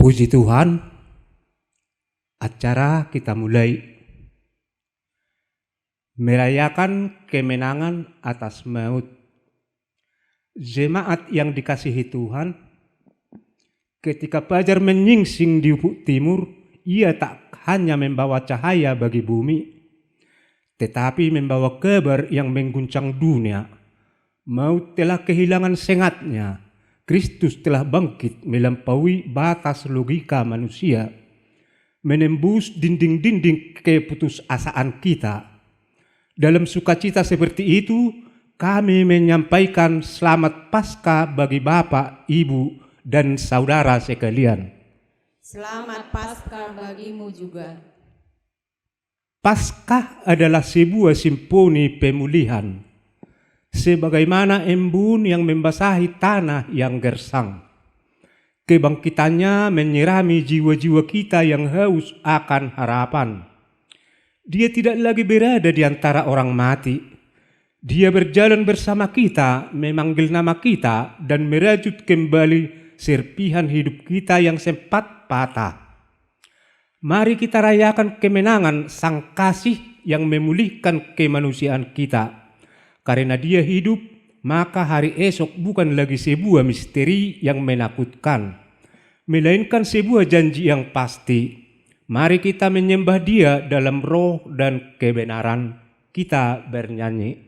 Puji Tuhan, acara kita mulai merayakan kemenangan atas maut. Jemaat yang dikasihi Tuhan, ketika fajar menyingsing di ufuk timur, ia tak hanya membawa cahaya bagi bumi, tetapi membawa kabar yang mengguncang dunia. Maut telah kehilangan sengatnya. Kristus telah bangkit melampaui batas logika manusia, menembus dinding-dinding keputusasaan kita. Dalam sukacita seperti itu, kami menyampaikan selamat Paskah bagi Bapak, Ibu, dan saudara sekalian. Selamat Paskah bagimu juga. Paskah adalah sebuah simfoni pemulihan, sebagaimana embun yang membasahi tanah yang gersang. Kebangkitannya menyirami jiwa-jiwa kita yang haus akan harapan. Dia tidak lagi berada di antara orang mati. Dia berjalan bersama kita, memanggil nama kita, dan merajut kembali serpihan hidup kita yang sempat patah. Mari kita rayakan kemenangan Sang Kasih yang memulihkan kemanusiaan kita. Karena Dia hidup, maka hari esok bukan lagi sebuah misteri yang menakutkan, melainkan sebuah janji yang pasti. Mari kita menyembah Dia dalam roh dan kebenaran. Kita bernyanyi.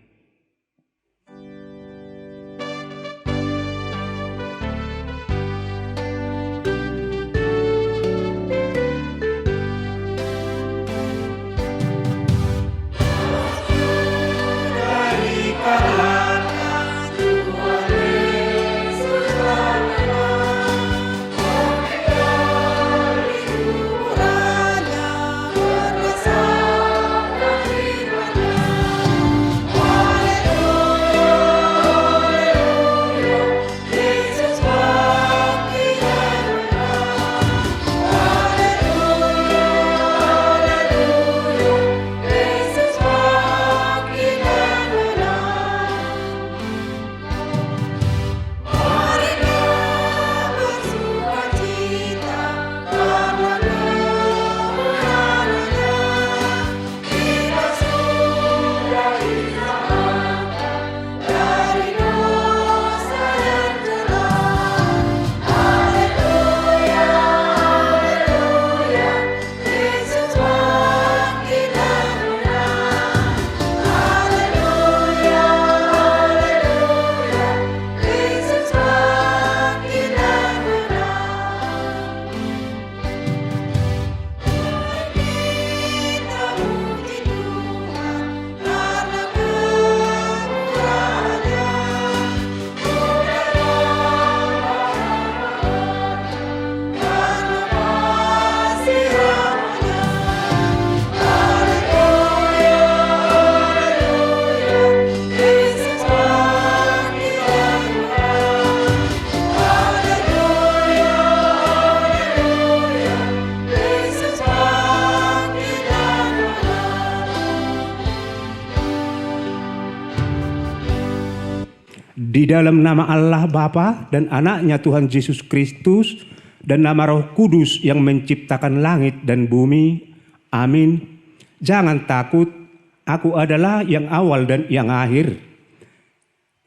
Di dalam nama Allah Bapa dan Anaknya Tuhan Yesus Kristus dan nama Roh Kudus yang menciptakan langit dan bumi. Amin. Jangan takut, aku adalah yang awal dan yang akhir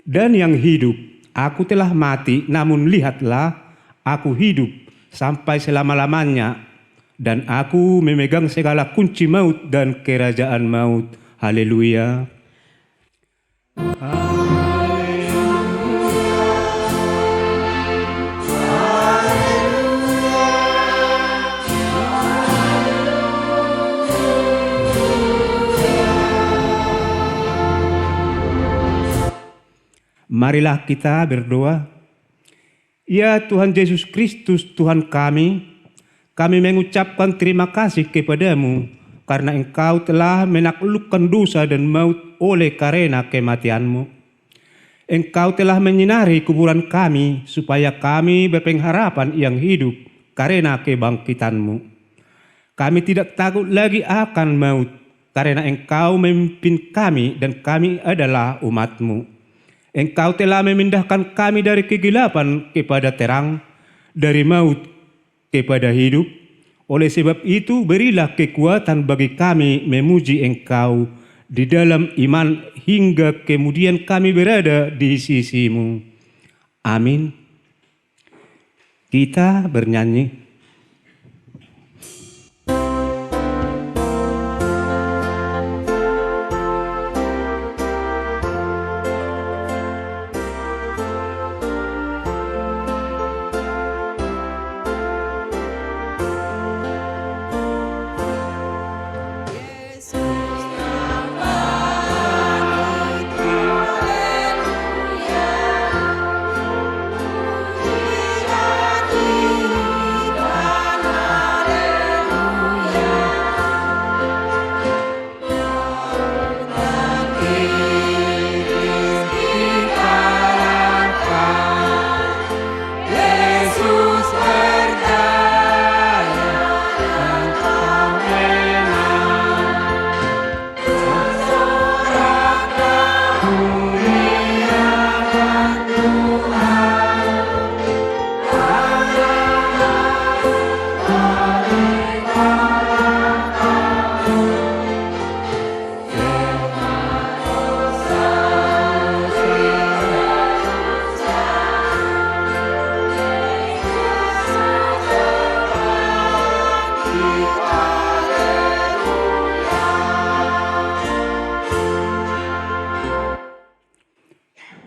dan yang hidup. Aku telah mati, namun lihatlah, aku hidup sampai selama-lamanya, dan aku memegang segala kunci maut dan kerajaan maut. Haleluya. Marilah kita berdoa. Ya Tuhan Yesus Kristus, Tuhan kami mengucapkan terima kasih kepadamu karena Engkau telah menaklukkan dosa dan maut oleh karena kematian-Mu. Engkau telah menyinari kuburan kami supaya kami berpengharapan yang hidup karena kebangkitan-Mu. Kami tidak takut lagi akan maut karena Engkau memimpin kami dan kami adalah umat-Mu. Engkau telah memindahkan kami dari kegelapan kepada terang, dari maut kepada hidup. Oleh sebab itu berilah kekuatan bagi kami memuji Engkau di dalam iman hingga kemudian kami berada di sisi-Mu. Amin. Kita bernyanyi.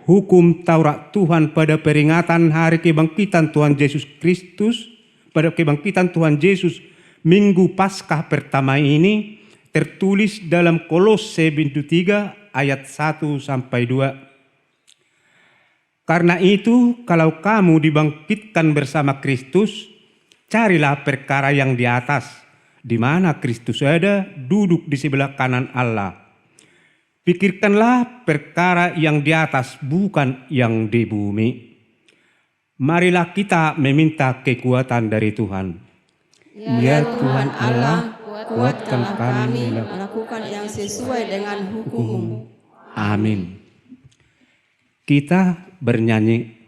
Hukum Taurat Tuhan pada peringatan hari kebangkitan Tuhan Yesus Kristus, pada kebangkitan Tuhan Yesus Minggu Paskah pertama ini tertulis dalam Kolose 3 ayat 1-2. Karena itu, kalau kamu dibangkitkan bersama Kristus, carilah perkara yang di atas, di mana Kristus ada, duduk di sebelah kanan Allah. Pikirkanlah perkara yang di atas, bukan yang di bumi. Marilah kita meminta kekuatan dari Tuhan. Ya Tuhan Allah, kuatkanlah kami melakukan yang sesuai dengan hukum-Mu. Amin. Kita bernyanyi.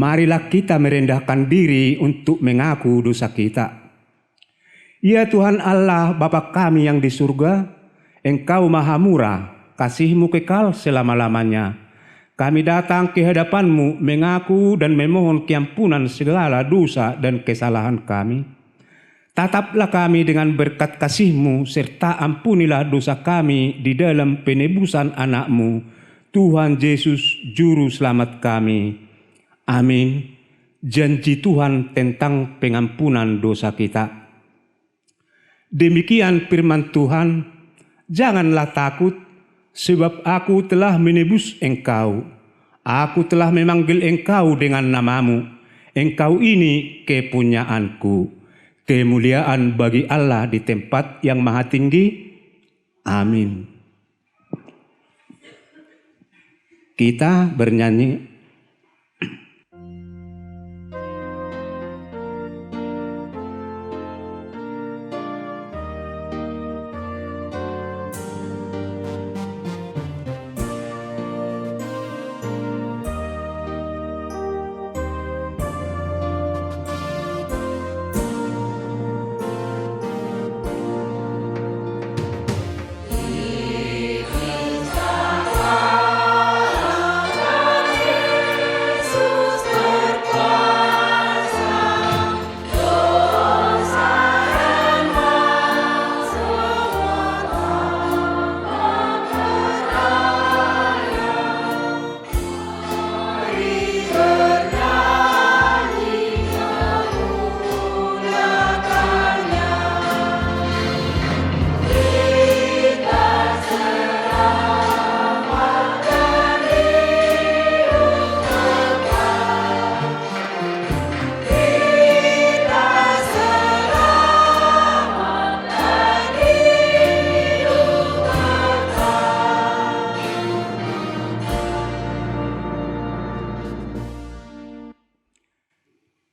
Marilah kita merendahkan diri untuk mengaku dosa kita. Ya Tuhan Allah Bapa kami yang di surga, Engkau maha murah, kasih-Mu kekal selama-lamanya. Kami datang ke hadapan-Mu mengaku dan memohon keampunan segala dosa dan kesalahan kami. Tataplah kami dengan berkat kasih-Mu serta ampunilah dosa kami di dalam penebusan anak-Mu, Tuhan Yesus Juru Selamat kami. Amin. Janji Tuhan tentang pengampunan dosa kita. Demikian firman Tuhan, janganlah takut, sebab aku telah menebus engkau. Aku telah memanggil engkau dengan namamu. Engkau ini kepunyaanku. Kemuliaan bagi Allah di tempat yang maha tinggi. Amin. Kita bernyanyi.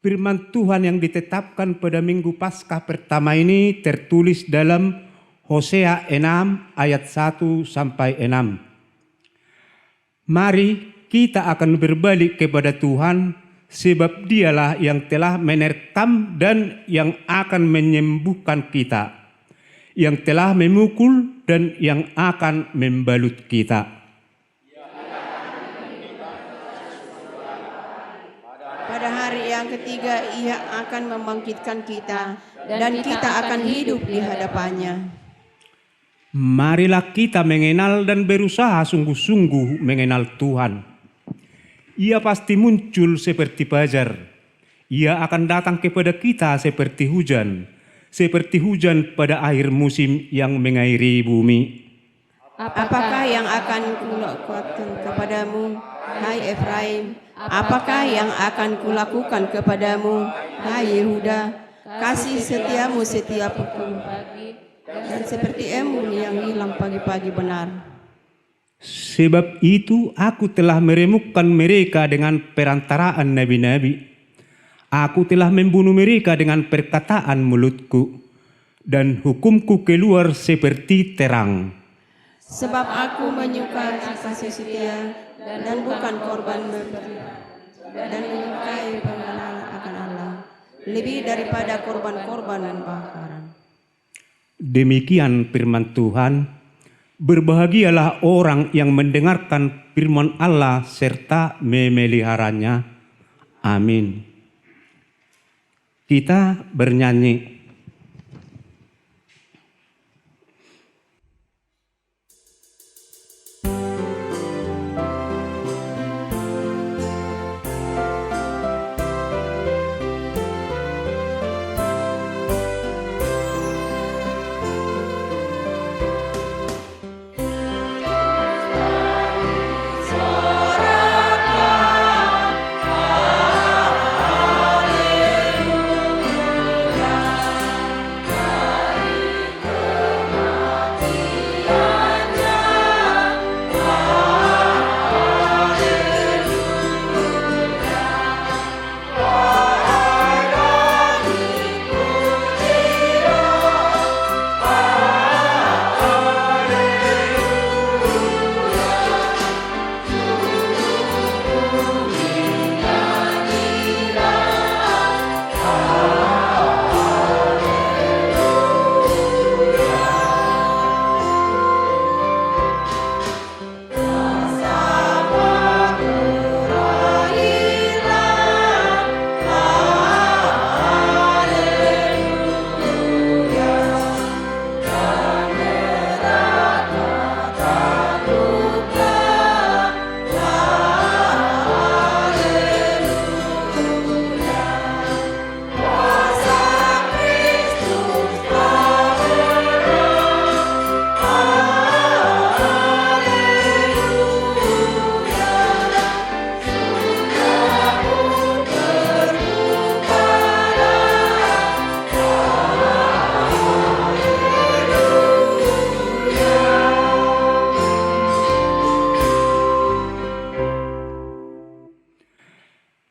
Firman Tuhan yang ditetapkan pada Minggu Paskah pertama ini tertulis dalam Hosea 6 ayat 1 sampai 6. Mari kita akan berbalik kepada Tuhan, sebab Dialah yang telah menerkam dan yang akan menyembuhkan kita, yang telah memukul dan yang akan membalut kita. Pada hari yang ketiga Ia akan membangkitkan kita dan kita akan hidup di hadapannya. Marilah kita mengenal dan berusaha sungguh-sungguh mengenal Tuhan. Ia pasti muncul seperti fajar. Ia akan datang kepada kita seperti hujan pada akhir musim yang mengairi bumi. Apakah yang akan kulakukan kepadamu, hai Efraim? Apakah yang akan kulakukan kepadamu, hai Yehuda? Kasih setiamu setiap pukul, dan seperti embun yang hilang pagi-pagi benar. Sebab itu aku telah meremukkan mereka dengan perantaraan nabi-nabi. Aku telah membunuh mereka dengan perkataan mulutku, dan hukumku keluar seperti terang. Sebab aku menyukai kasih setia dan bukan korban dan menyukai pengenalan akan Allah lebih daripada korban-korban dan bakaran. Demikian firman Tuhan. Berbahagialah orang yang mendengarkan firman Allah serta memeliharanya. Amin. Kita bernyanyi.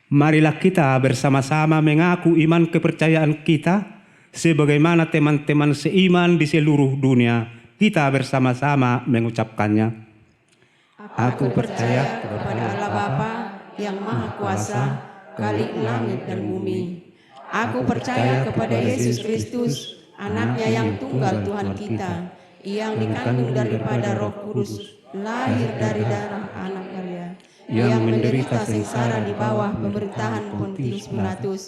Marilah kita bersama-sama mengaku iman kepercayaan kita sebagaimana teman-teman seiman di seluruh dunia. Kita bersama-sama mengucapkannya. Aku percaya kepada Allah Bapa yang Maha Kuasa, Khalik langit dan bumi. Aku percaya kepada Yesus Kristus, anaknya yang tunggal Tuhan kita, yang dikandung daripada Roh Kudus, lahir dari darah anak Maria, yang menderita sengsara di bawah pemerintahan Pontius Pilatus,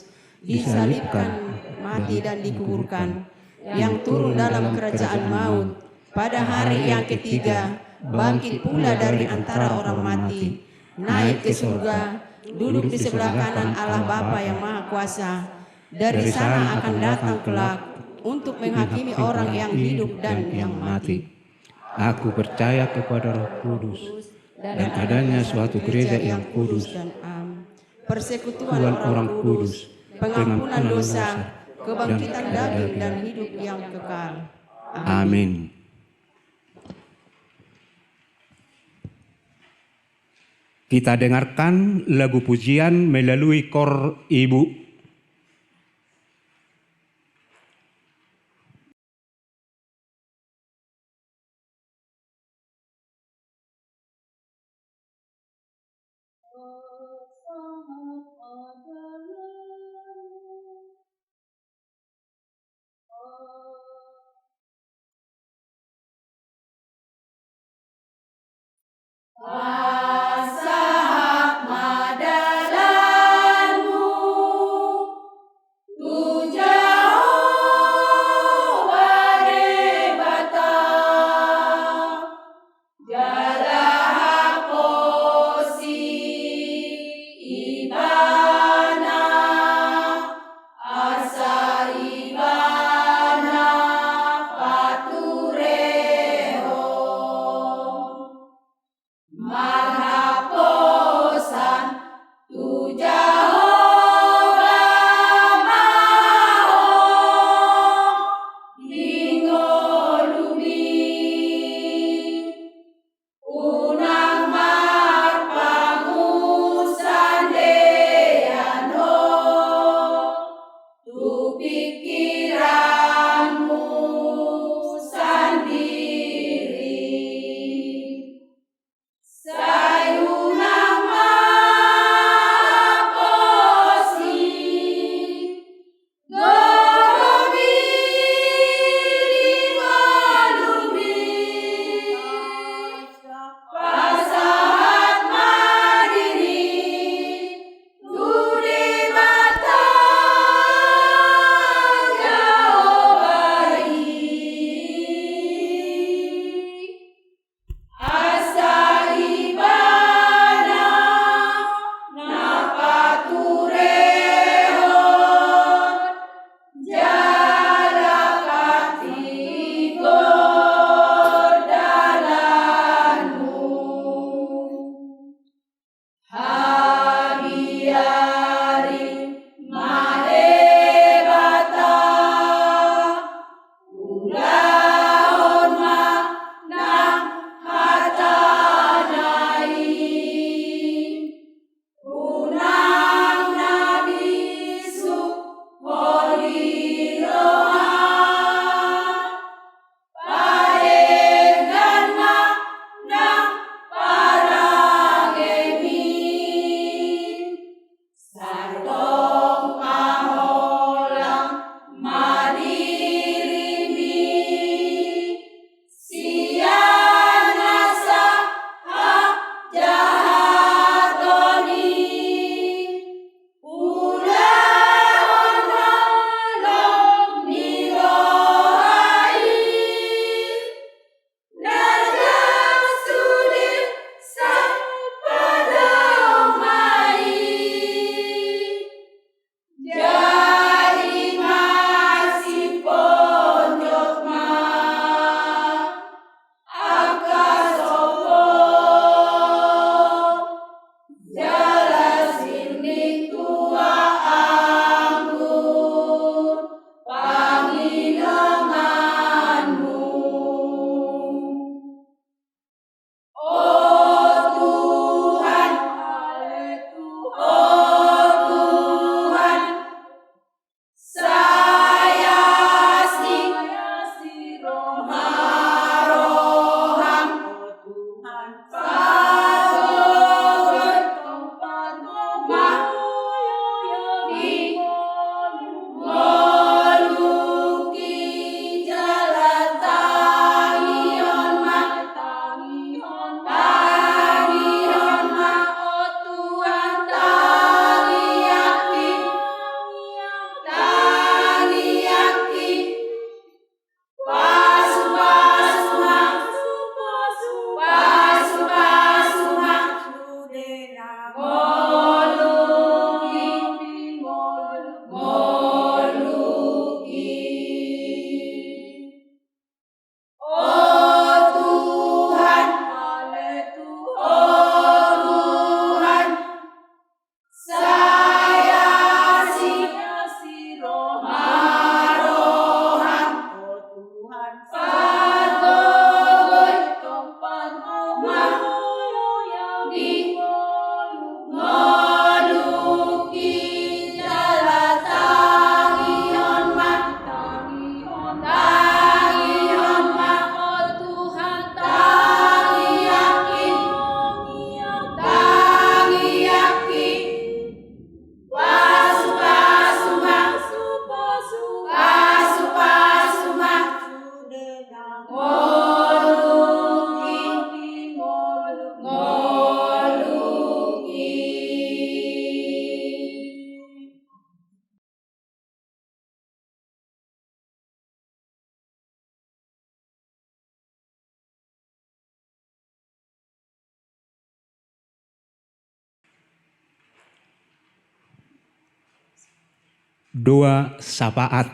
disalibkan, mati dan dikuburkan, yang turun dalam kerajaan maut, pada hari yang ketiga, bangkit pula dari antara orang mati, naik ke surga, duduk di sebelah kanan Allah Bapa yang Maha Kuasa. Dari sana akan datang kelak untuk menghakimi orang yang hidup dan yang mati. Aku percaya kepada Roh Kudus dan adanya suatu gereja yang kudus, dan persekutuan Tuhan orang kudus, pengampunan dosa, kebangkitan daging dan hidup yang kekal. Amin. Kita dengarkan lagu pujian melalui kor Ibu. Doa syafaat.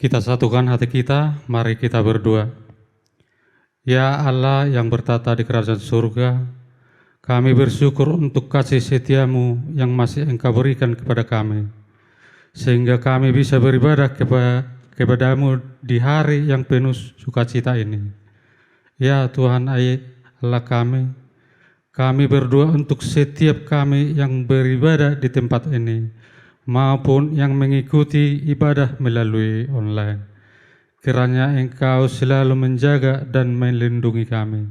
Kita satukan hati kita, mari kita berdoa. Ya Allah yang bertata di kerajaan surga, kami bersyukur untuk kasih setiamu yang masih Engkau berikan kepada kami, sehingga kami bisa beribadah kepadamu di hari yang penuh sukacita ini. Ya Tuhan Allah kami berdoa untuk setiap kami yang beribadah di tempat ini, maupun yang mengikuti ibadah melalui online. Kiranya Engkau selalu menjaga dan melindungi kami.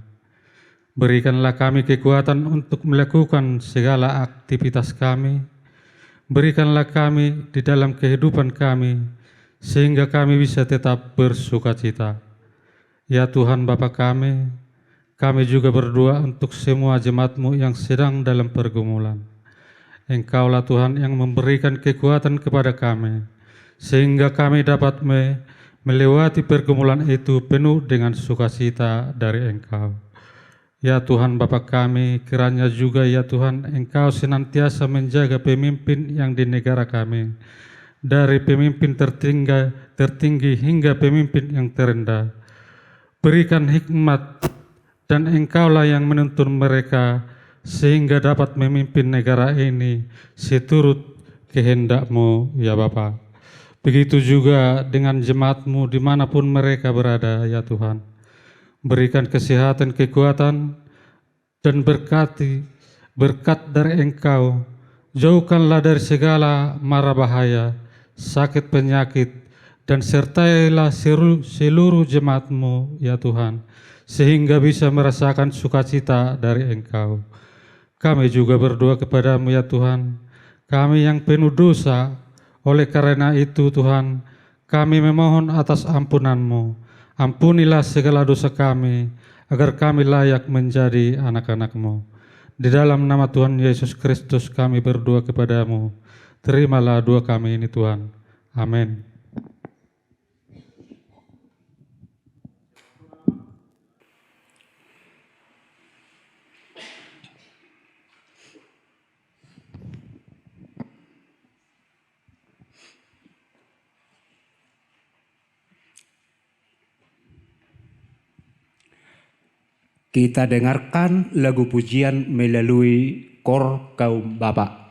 Berikanlah kami kekuatan untuk melakukan segala aktivitas kami. Berikanlah kami di dalam kehidupan kami, sehingga kami bisa tetap bersukacita. Ya Tuhan Bapa kami juga berdoa untuk semua jemaat-Mu yang sedang dalam pergumulan. Engkaulah Tuhan yang memberikan kekuatan kepada kami, sehingga kami dapat melewati pergumulan itu penuh dengan sukacita dari Engkau. Ya Tuhan Bapa kami, kiranya juga ya Tuhan Engkau senantiasa menjaga pemimpin yang di negara kami, dari pemimpin tertinggi hingga pemimpin yang terendah. Berikan hikmat dan Engkaulah yang menuntun mereka, sehingga dapat memimpin negara ini seturut kehendak-Mu ya Bapa. Begitu juga dengan jemaat-Mu dimanapun mereka berada ya Tuhan. Berikan kesehatan, kekuatan, dan berkat dari Engkau. Jauhkanlah dari segala mara bahaya, sakit penyakit, dan sertailah seluruh jemaat-Mu ya Tuhan, sehingga bisa merasakan sukacita dari Engkau. Kami juga berdoa kepadamu ya Tuhan, kami yang penuh dosa, oleh karena itu Tuhan, kami memohon atas ampunan-Mu. Ampunilah segala dosa kami, agar kami layak menjadi anak-anak-Mu. Di dalam nama Tuhan Yesus Kristus kami berdoa kepadamu. Terimalah doa kami ini Tuhan. Amin. Kita dengarkan lagu pujian melalui kor kaum Bapa.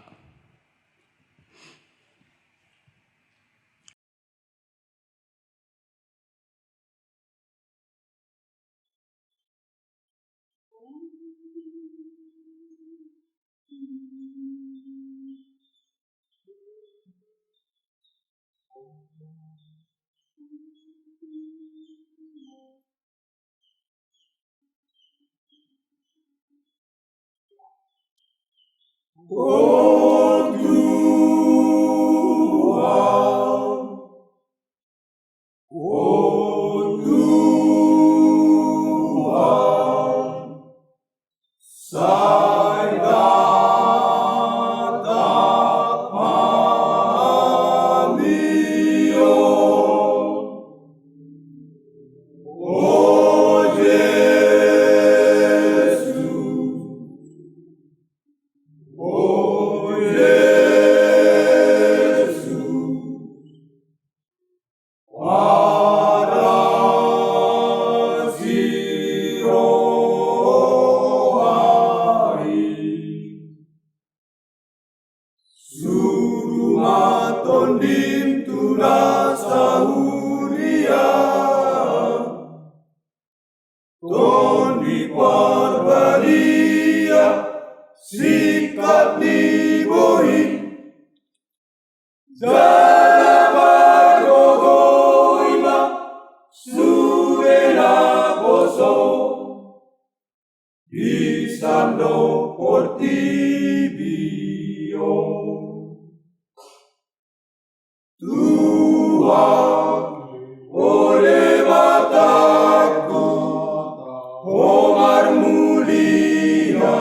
Mulia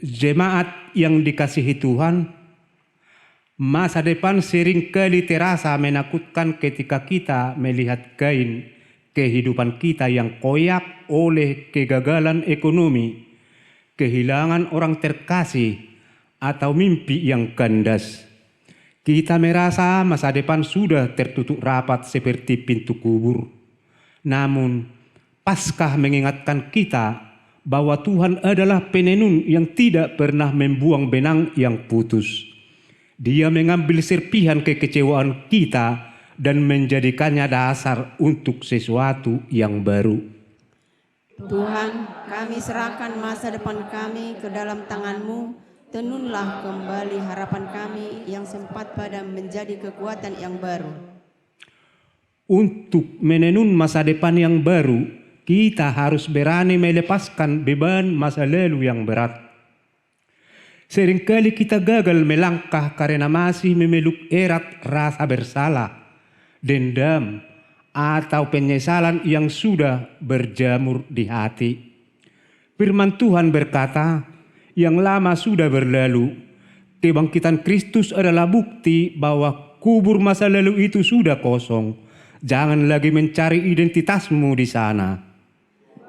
Jemaat yang dikasihi Tuhan, masa depan seringkali terasa menakutkan ketika kita melihat kain kehidupan kita yang koyak oleh kegagalan ekonomi, kehilangan orang terkasih, atau mimpi yang kandas. Kita merasa masa depan sudah tertutup rapat seperti pintu kubur. Namun, Paskah mengingatkan kita bahwa Tuhan adalah penenun yang tidak pernah membuang benang yang putus. Dia mengambil serpihan kekecewaan kita dan menjadikannya dasar untuk sesuatu yang baru. Tuhan, kami serahkan masa depan kami ke dalam tangan-Mu. Tenunlah kembali harapan kami yang sempat padam menjadi kekuatan yang baru. Untuk menenun masa depan yang baru, kita harus berani melepaskan beban masa lalu yang berat. Seringkali kita gagal melangkah karena masih memeluk erat rasa bersalah, dendam, atau penyesalan yang sudah berjamur di hati. Firman Tuhan berkata, yang lama sudah berlalu. Kebangkitan Kristus adalah bukti bahwa kubur masa lalu itu sudah kosong. Jangan lagi mencari identitasmu di sana.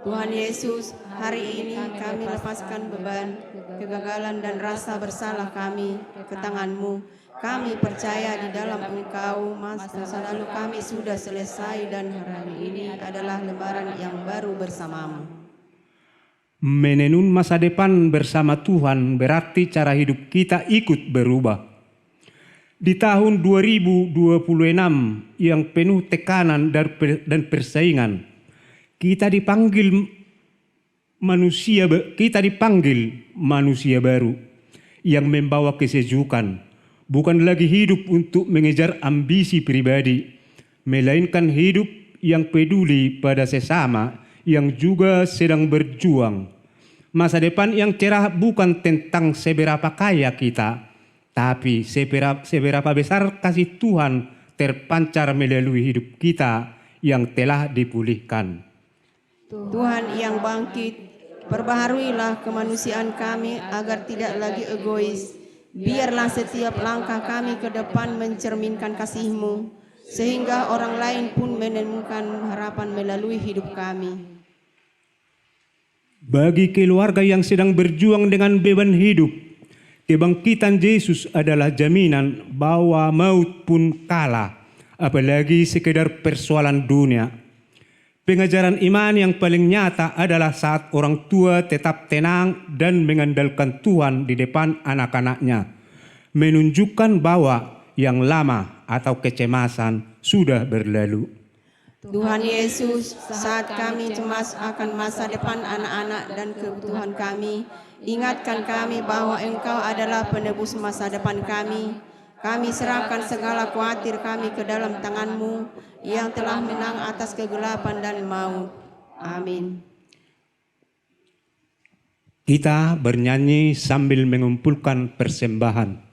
Tuhan Yesus, hari ini kami lepaskan beban, kegagalan dan rasa bersalah kami ke tangan-Mu. Kami percaya di dalam Engkau, masa lalu kami sudah selesai dan hari ini adalah lembaran yang baru bersama-Mu. Menenun masa depan bersama Tuhan berarti cara hidup kita ikut berubah. Di tahun 2026 yang penuh tekanan dan persaingan, kita dipanggil manusia baru yang membawa kesejukan, bukan lagi hidup untuk mengejar ambisi pribadi, melainkan hidup yang peduli pada sesama yang juga sedang berjuang. Masa depan yang cerah bukan tentang seberapa kaya kita, tapi seberapa besar kasih Tuhan terpancar melalui hidup kita yang telah dipulihkan. Tuhan yang bangkit, perbaharuilah kemanusiaan kami agar tidak lagi egois. Biarlah setiap langkah kami ke depan mencerminkan kasih-Mu, sehingga orang lain pun menemukan harapan melalui hidup kami. Bagi keluarga yang sedang berjuang dengan beban hidup, kebangkitan Yesus adalah jaminan bahwa maut pun kalah, apalagi sekedar persoalan dunia. Pengajaran iman yang paling nyata adalah saat orang tua tetap tenang dan mengandalkan Tuhan di depan anak-anaknya, menunjukkan bahwa yang lama atau kecemasan sudah berlalu. Tuhan Yesus, saat kami cemas akan masa depan anak-anak dan kebutuhan kami, ingatkan kami bahwa Engkau adalah penebus masa depan kami. Kami serahkan segala khawatir kami ke dalam tangan-Mu yang telah menang atas kegelapan dan maut. Amin. Kita bernyanyi sambil mengumpulkan persembahan.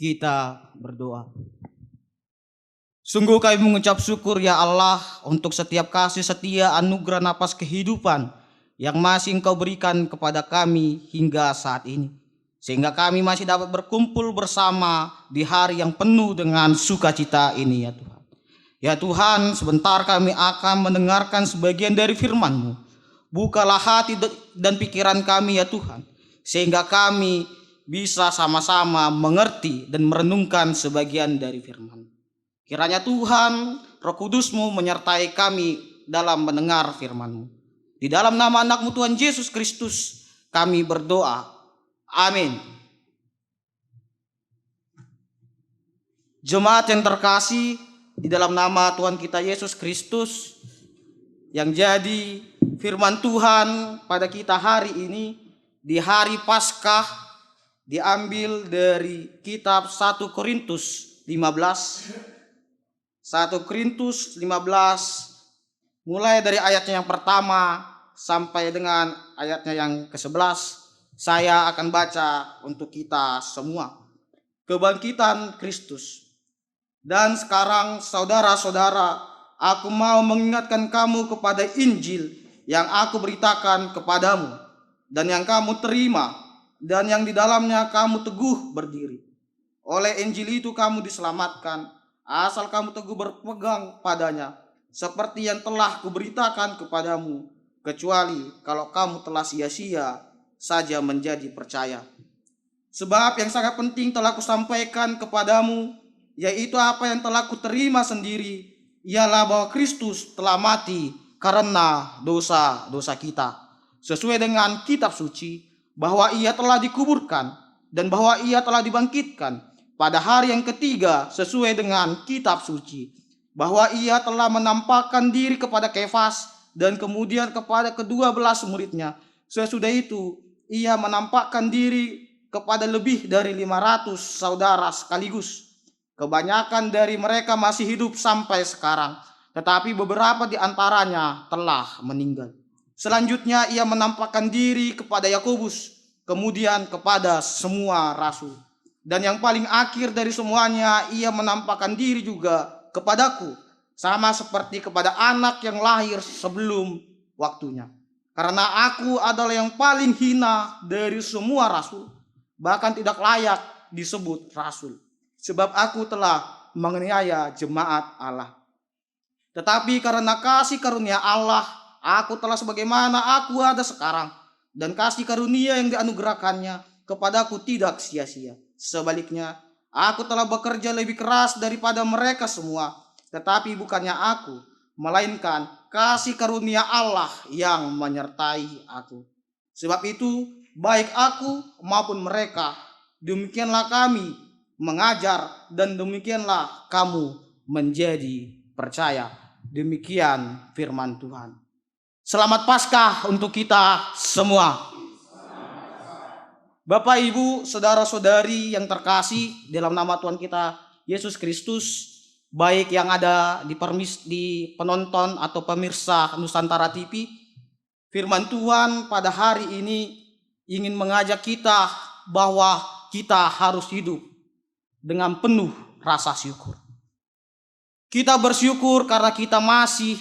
Kita berdoa. Sungguh kami mengucap syukur ya Allah untuk setiap kasih setia anugerah napas kehidupan yang masih Engkau berikan kepada kami hingga saat ini. Sehingga kami masih dapat berkumpul bersama di hari yang penuh dengan sukacita ini ya Tuhan. Ya Tuhan, sebentar kami akan mendengarkan sebagian dari firman-Mu. Bukalah hati dan pikiran kami ya Tuhan, sehingga kami bisa sama-sama mengerti dan merenungkan sebagian dari firman. Kiranya Tuhan, Roh Kudus-Mu menyertai kami dalam mendengar firman-Mu. Di dalam nama anak-Mu Tuhan Yesus Kristus, kami berdoa. Amin. Jemaat yang terkasih, di dalam nama Tuhan kita Yesus Kristus, yang jadi firman Tuhan pada kita hari ini, di hari Paskah, diambil dari kitab 1 Korintus 15. 1 Korintus 15 mulai dari ayatnya yang pertama sampai dengan ayatnya yang ke-11. Saya akan baca untuk kita semua. Kebangkitan Kristus. Dan sekarang saudara-saudara, aku mau mengingatkan kamu kepada Injil yang aku beritakan kepadamu dan yang kamu terima dan yang di dalamnya kamu teguh berdiri. Oleh Injil itu kamu diselamatkan, asal kamu teguh berpegang padanya, seperti yang telah kuberitakan kepadamu, kecuali kalau kamu telah sia-sia saja menjadi percaya. Sebab yang sangat penting telah kusampaikan kepadamu, yaitu apa yang telah kuterima sendiri, ialah bahwa Kristus telah mati karena dosa-dosa kita, sesuai dengan kitab suci, bahwa ia telah dikuburkan dan bahwa ia telah dibangkitkan pada hari yang ketiga sesuai dengan kitab suci, bahwa ia telah menampakkan diri kepada Kefas dan kemudian kepada ke-12 muridnya. Sesudah itu ia menampakkan diri kepada lebih dari 500 saudara sekaligus. Kebanyakan dari mereka masih hidup sampai sekarang, tetapi beberapa di antaranya telah meninggal. Selanjutnya ia menampakkan diri kepada Yakobus, kemudian kepada semua rasul. Dan yang paling akhir dari semuanya, ia menampakkan diri juga kepadaku, sama seperti kepada anak yang lahir sebelum waktunya. Karena aku adalah yang paling hina dari semua rasul, bahkan tidak layak disebut rasul, sebab aku telah menganiaya jemaat Allah. Tetapi karena kasih karunia Allah, aku telah sebagaimana aku ada sekarang, dan kasih karunia yang dianugerahkannya kepadaku tidak sia-sia. Sebaliknya, aku telah bekerja lebih keras daripada mereka semua, tetapi bukannya aku, melainkan kasih karunia Allah yang menyertai aku. Sebab itu, baik aku maupun mereka, demikianlah kami mengajar dan demikianlah kamu menjadi percaya. Demikian firman Tuhan. Selamat Paskah untuk kita semua. Bapak, Ibu, saudara-saudari yang terkasih dalam nama Tuhan kita Yesus Kristus, baik yang ada di penonton atau pemirsa Nusantara TV, firman Tuhan pada hari ini ingin mengajak kita bahwa kita harus hidup dengan penuh rasa syukur. Kita bersyukur karena kita masih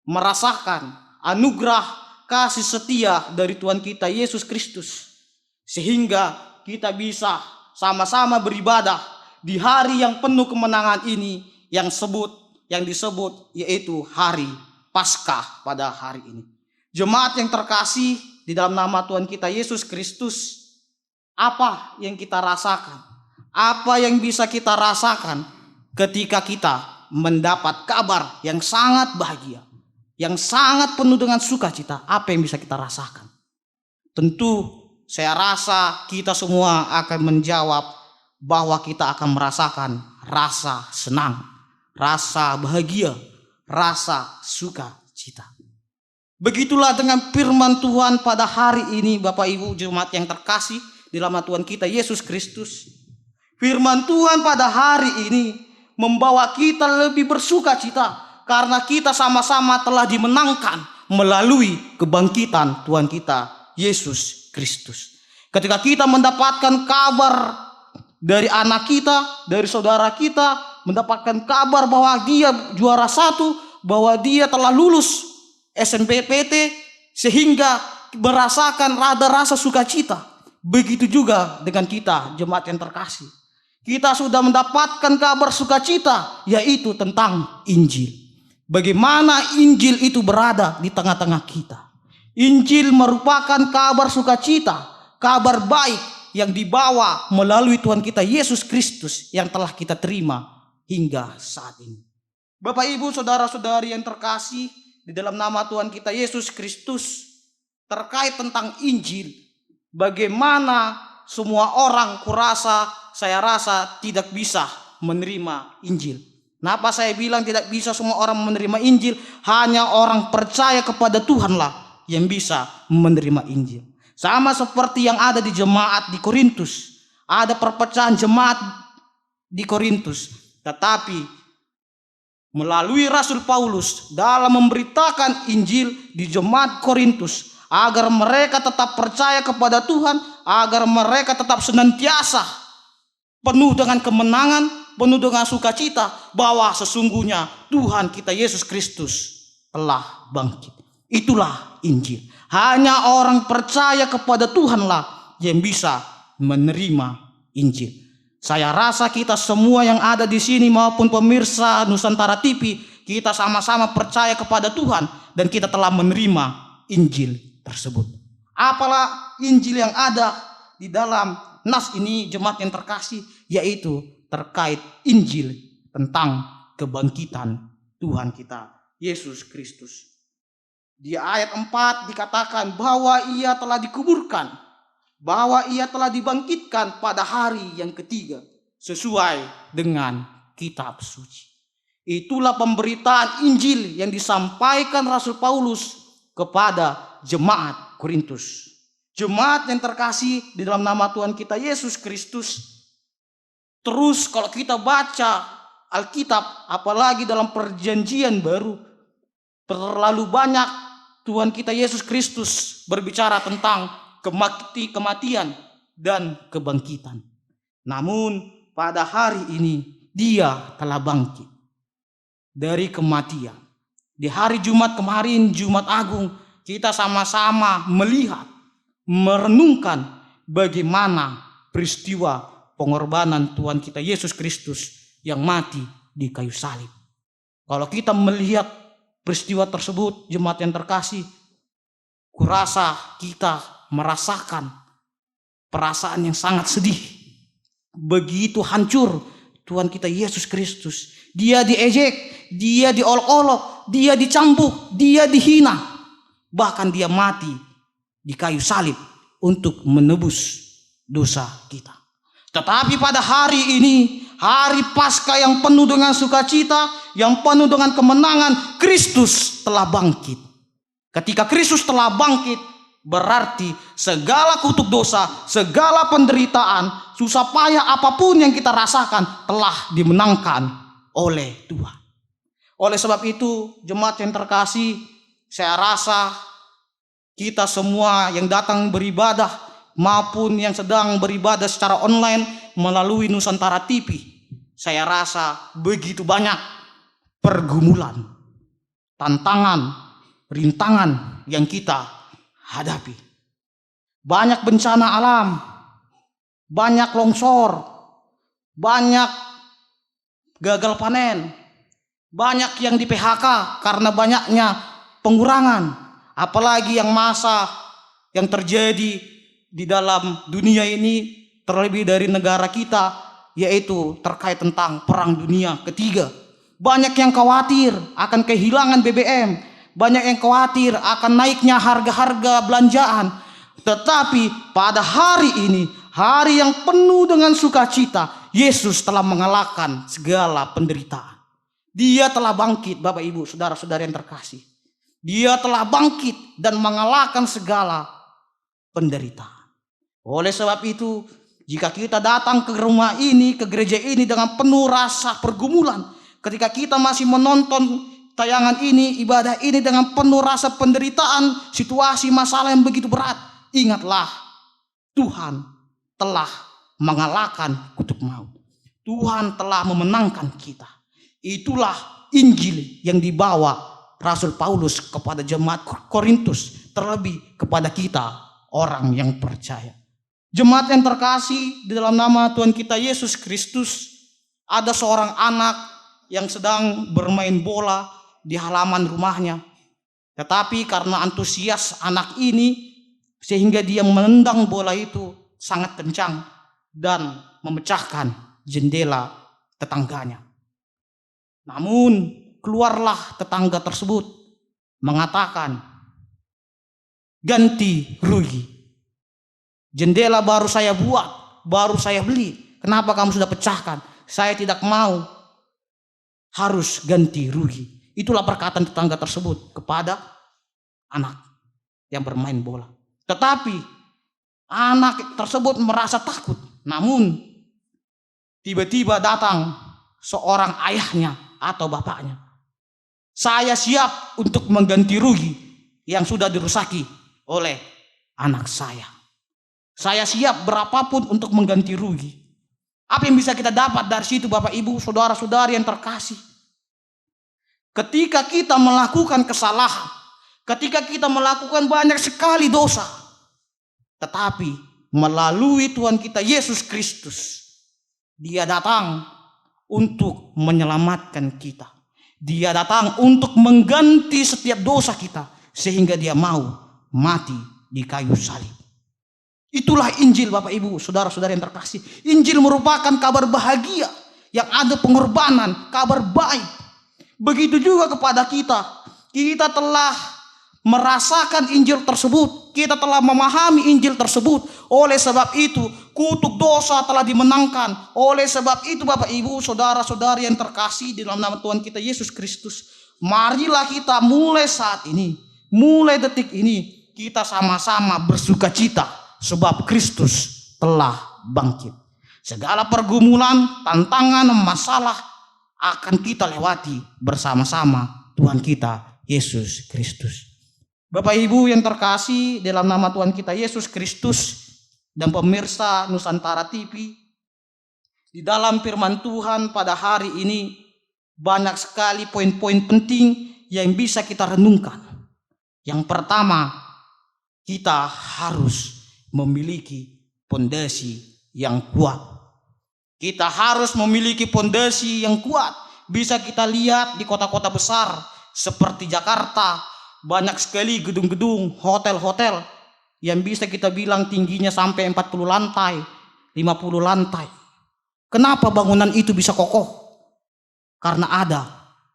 merasakan anugerah kasih setia dari Tuhan kita Yesus Kristus, sehingga kita bisa sama-sama beribadah di hari yang penuh kemenangan ini yang disebut yaitu hari Paskah pada hari ini. Jemaat yang terkasih di dalam nama Tuhan kita Yesus Kristus, apa yang kita rasakan? Apa yang bisa kita rasakan ketika kita mendapat kabar yang sangat bahagia, yang sangat penuh dengan sukacita? Apa yang bisa kita rasakan? Tentu saya rasa kita semua akan menjawab bahwa kita akan merasakan rasa senang, rasa bahagia, rasa sukacita. Begitulah dengan firman Tuhan pada hari ini, Bapak Ibu jemaat yang terkasih di dalam Tuhan kita Yesus Kristus. Firman Tuhan pada hari ini membawa kita lebih bersukacita karena kita sama-sama telah dimenangkan melalui kebangkitan Tuhan kita Yesus Kristus. Ketika kita mendapatkan kabar dari anak kita, dari saudara kita, mendapatkan kabar bahwa dia juara 1, bahwa dia telah lulus SNMPTN, sehingga merasakan rasa sukacita. Begitu juga dengan kita jemaat yang terkasih. Kita sudah mendapatkan kabar sukacita, yaitu tentang Injil. Bagaimana Injil itu berada di tengah-tengah kita. Injil merupakan kabar sukacita, kabar baik yang dibawa melalui Tuhan kita Yesus Kristus yang telah kita terima hingga saat ini. Bapak, Ibu, saudara-saudari yang terkasih di dalam nama Tuhan kita Yesus Kristus, terkait tentang Injil, bagaimana semua orang saya rasa tidak bisa menerima Injil. Kenapa saya bilang tidak bisa semua orang menerima Injil? Hanya orang percaya kepada Tuhanlah yang bisa menerima Injil. Sama seperti yang ada di jemaat di Korintus. Ada perpecahan jemaat di Korintus. Tetapi melalui Rasul Paulus dalam memberitakan Injil di jemaat Korintus, agar mereka tetap percaya kepada Tuhan, agar mereka tetap senantiasa penuh dengan kemenangan, penuh dengan sukacita, bahwa sesungguhnya Tuhan kita Yesus Kristus telah bangkit. Itulah Injil. Hanya orang percaya kepada Tuhanlah yang bisa menerima Injil. Saya rasa kita semua yang ada di sini maupun pemirsa Nusantara TV, kita sama-sama percaya kepada Tuhan dan kita telah menerima Injil tersebut. Apalah Injil yang ada di dalam nas ini jemaat yang terkasih, yaitu terkait Injil tentang kebangkitan Tuhan kita Yesus Kristus. Di ayat 4 dikatakan bahwa ia telah dikuburkan, bahwa ia telah dibangkitkan pada hari yang ketiga sesuai dengan kitab suci. Itulah pemberitaan Injil yang disampaikan Rasul Paulus kepada jemaat Korintus. Jemaat yang terkasih di dalam nama Tuhan kita Yesus Kristus. Terus kalau kita baca Alkitab, apalagi dalam perjanjian baru, terlalu banyak Tuhan kita Yesus Kristus berbicara tentang kematian dan kebangkitan. Namun pada hari ini dia telah bangkit dari kematian. Di hari Jumat kemarin, Jumat Agung, kita sama-sama melihat, merenungkan bagaimana peristiwa pengorbanan Tuhan kita Yesus Kristus yang mati di kayu salib. Kalau kita melihat peristiwa tersebut, jemaat yang terkasih, kurasa kita merasakan perasaan yang sangat sedih. Begitu hancur Tuhan kita Yesus Kristus. Dia diejek, dia diolok-olok, dia dicambuk, dia dihina. Bahkan dia mati di kayu salib untuk menebus dosa kita. Tetapi pada hari ini, hari Paskah yang penuh dengan sukacita, yang penuh dengan kemenangan. Kristus telah bangkit. Ketika Kristus telah bangkit, berarti segala kutuk dosa, segala penderitaan, susah payah apapun yang kita rasakan telah dimenangkan oleh Tuhan. Oleh sebab itu, jemaat yang terkasih, saya rasa kita semua yang datang beribadah maupun yang sedang beribadah secara online melalui Nusantara TV, saya rasa begitu banyak pergumulan, tantangan, rintangan yang kita hadapi. Banyak bencana alam, banyak longsor, banyak gagal panen, banyak yang di PHK karena banyaknya pengurangan. Apalagi yang masa yang terjadi di dalam dunia ini, terlebih dari negara kita, yaitu terkait tentang Perang Dunia Ketiga. Banyak yang khawatir akan kehilangan BBM, banyak yang khawatir akan naiknya harga-harga belanjaan. Tetapi pada hari ini, hari yang penuh dengan sukacita, Yesus telah mengalahkan segala penderitaan. Dia telah bangkit, Bapak Ibu, saudara-saudara yang terkasih. Dia telah bangkit dan mengalahkan segala penderitaan. Oleh sebab itu, jika kita datang ke rumah ini, ke gereja ini dengan penuh rasa pergumulan, ketika kita masih menonton tayangan ini, ibadah ini dengan penuh rasa penderitaan, situasi masalah yang begitu berat, ingatlah, Tuhan telah mengalahkan kutuk maut. Tuhan telah memenangkan kita. Itulah Injil yang dibawa Rasul Paulus kepada jemaat Korintus, terlebih kepada kita orang yang percaya. Jemaat yang terkasih, di dalam nama Tuhan kita Yesus Kristus, ada seorang anak yang sedang bermain bola di halaman rumahnya. Tetapi karena antusias anak ini, sehingga dia menendang bola itu sangat kencang dan memecahkan jendela tetangganya. Namun keluarlah tetangga tersebut mengatakan, ganti rugi. Jendela baru saya buat, baru saya beli. Kenapa kamu sudah pecahkan? Saya tidak mau, harus ganti rugi. Itulah perkataan tetangga tersebut kepada anak yang bermain bola. Tetapi anak tersebut merasa takut. Namun tiba-tiba datang seorang ayahnya atau bapaknya. Saya siap untuk mengganti rugi yang sudah dirusaki oleh anak saya. Saya siap berapapun untuk mengganti rugi. Apa yang bisa kita dapat dari situ, Bapak Ibu, saudara-saudari yang terkasih? Ketika kita melakukan kesalahan, ketika kita melakukan banyak sekali dosa, tetapi melalui Tuhan kita Yesus Kristus, Dia datang untuk menyelamatkan kita. Dia datang untuk mengganti setiap dosa kita, sehingga Dia mau mati di kayu salib. Itulah Injil, Bapak Ibu, saudara-saudara yang terkasih. Injil merupakan kabar bahagia yang ada pengorbanan, kabar baik. Begitu juga kepada kita. Kita telah merasakan Injil tersebut, kita telah memahami Injil tersebut. Oleh sebab itu, kutuk dosa telah dimenangkan. Oleh sebab itu, Bapak Ibu, saudara-saudari yang terkasih di dalam nama Tuhan kita Yesus Kristus, marilah kita mulai saat ini, mulai detik ini, kita sama-sama bersukacita sebab Kristus telah bangkit. Segala pergumulan, tantangan, masalah akan kita lewati bersama-sama Tuhan kita Yesus Kristus. Bapak Ibu yang terkasih dalam nama Tuhan kita Yesus Kristus dan pemirsa Nusantara TV, di dalam firman Tuhan pada hari ini banyak sekali poin-poin penting yang bisa kita renungkan. Yang pertama, kita harus memiliki pondasi yang kuat. Kita harus memiliki pondasi yang kuat. Bisa kita lihat di kota-kota besar seperti Jakarta, banyak sekali gedung-gedung, hotel-hotel yang bisa kita bilang tingginya sampai 40 lantai, 50 lantai. Kenapa bangunan itu bisa kokoh? Karena ada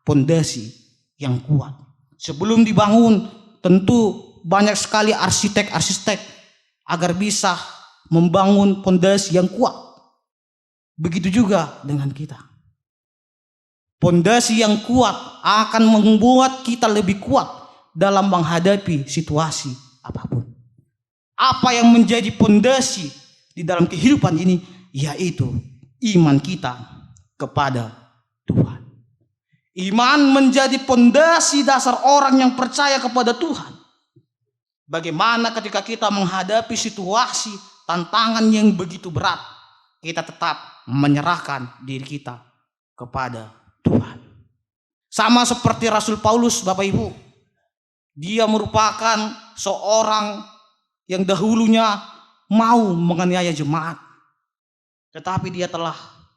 pondasi yang kuat. Sebelum dibangun, tentu banyak sekali arsitek-arsitek agar bisa membangun pondasi yang kuat. Begitu juga dengan kita. Pondasi yang kuat akan membuat kita lebih kuat dalam menghadapi situasi apapun. Apa yang menjadi pondasi di dalam kehidupan ini, yaitu iman kita kepada Tuhan. Iman menjadi pondasi dasar orang yang percaya kepada Tuhan. Bagaimana ketika kita menghadapi situasi tantangan yang begitu berat, kita tetap menyerahkan diri kita kepada Tuhan. Sama seperti Rasul Paulus, Bapak Ibu. Dia merupakan seorang yang dahulunya mau menganiaya jemaat. Tetapi dia telah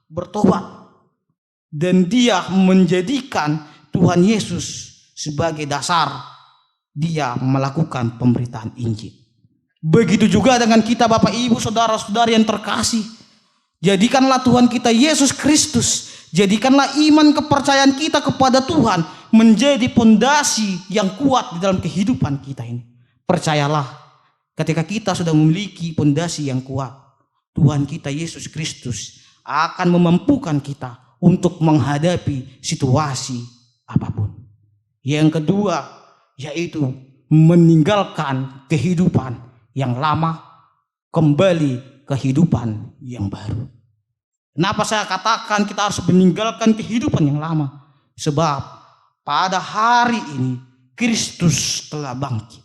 bertobat. Dan dia menjadikan Tuhan Yesus sebagai dasar dia melakukan pemberitaan Injil. Begitu juga dengan kita, Bapak Ibu, saudara-saudari yang terkasih. Jadikanlah Tuhan kita Yesus Kristus, jadikanlah iman kepercayaan kita kepada Tuhan menjadi pondasi yang kuat di dalam kehidupan kita ini. Percayalah, ketika kita sudah memiliki pondasi yang kuat, Tuhan kita Yesus Kristus akan memampukan kita untuk menghadapi situasi apapun. Yang kedua, yaitu meninggalkan kehidupan yang lama, kembali kehidupan yang baru. Kenapa saya katakan kita harus meninggalkan kehidupan yang lama? Sebab pada hari ini Kristus telah bangkit.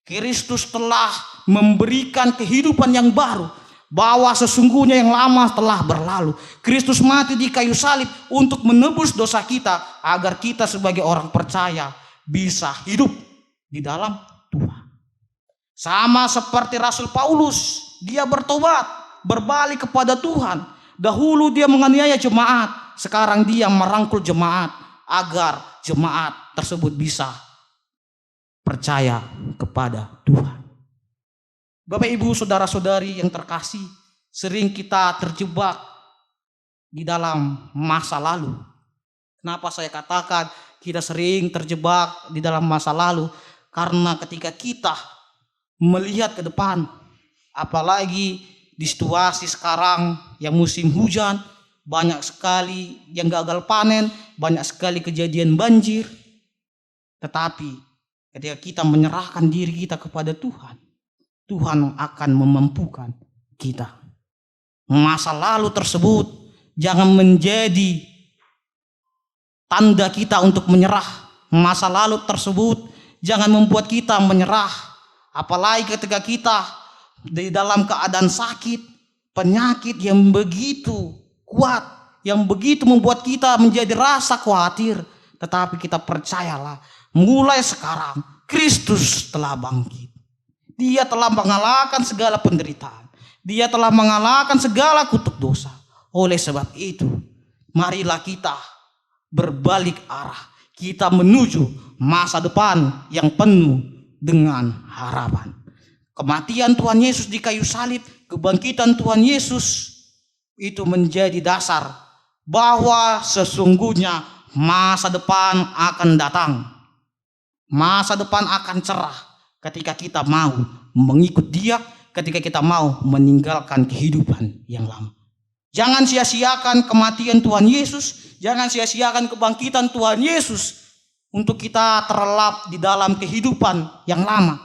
Kristus telah memberikan kehidupan yang baru, bahwa sesungguhnya yang lama telah berlalu. Kristus mati di kayu salib untuk menebus dosa kita, agar kita sebagai orang percaya bisa hidup di dalam Tuhan. Sama seperti Rasul Paulus, dia bertobat, berbalik kepada Tuhan. Dahulu dia menganiaya jemaat, sekarang dia merangkul jemaat agar jemaat tersebut bisa percaya kepada Tuhan. Bapak Ibu, saudara-saudari yang terkasih, sering kita terjebak di dalam masa lalu. Kenapa saya katakan kita sering terjebak di dalam masa lalu? Karena ketika kita melihat ke depan, apalagi di situasi sekarang yang musim hujan, banyak sekali yang gagal panen, banyak sekali kejadian banjir. Tetapi ketika kita menyerahkan diri kita kepada Tuhan, Tuhan akan memampukan kita. Masa lalu tersebut jangan menjadi tanda kita untuk menyerah. Masa lalu tersebut jangan membuat kita menyerah. Apalagi ketika kita di dalam keadaan sakit, penyakit yang begitu kuat, yang begitu membuat kita menjadi rasa khawatir. Tetapi kita percayalah, mulai sekarang Kristus telah bangkit. Dia telah mengalahkan segala penderitaan. Dia telah mengalahkan segala kutuk dosa. Oleh sebab itu, marilah kita berbalik arah. Kita menuju masa depan yang penuh dengan harapan. Kematian Tuhan Yesus di kayu salib, kebangkitan Tuhan Yesus itu menjadi dasar bahwa sesungguhnya masa depan akan datang. Masa depan akan cerah ketika kita mau mengikut Dia, ketika kita mau meninggalkan kehidupan yang lama. Jangan sia-siakan kematian Tuhan Yesus, jangan sia-siakan kebangkitan Tuhan Yesus untuk kita terlelap di dalam kehidupan yang lama,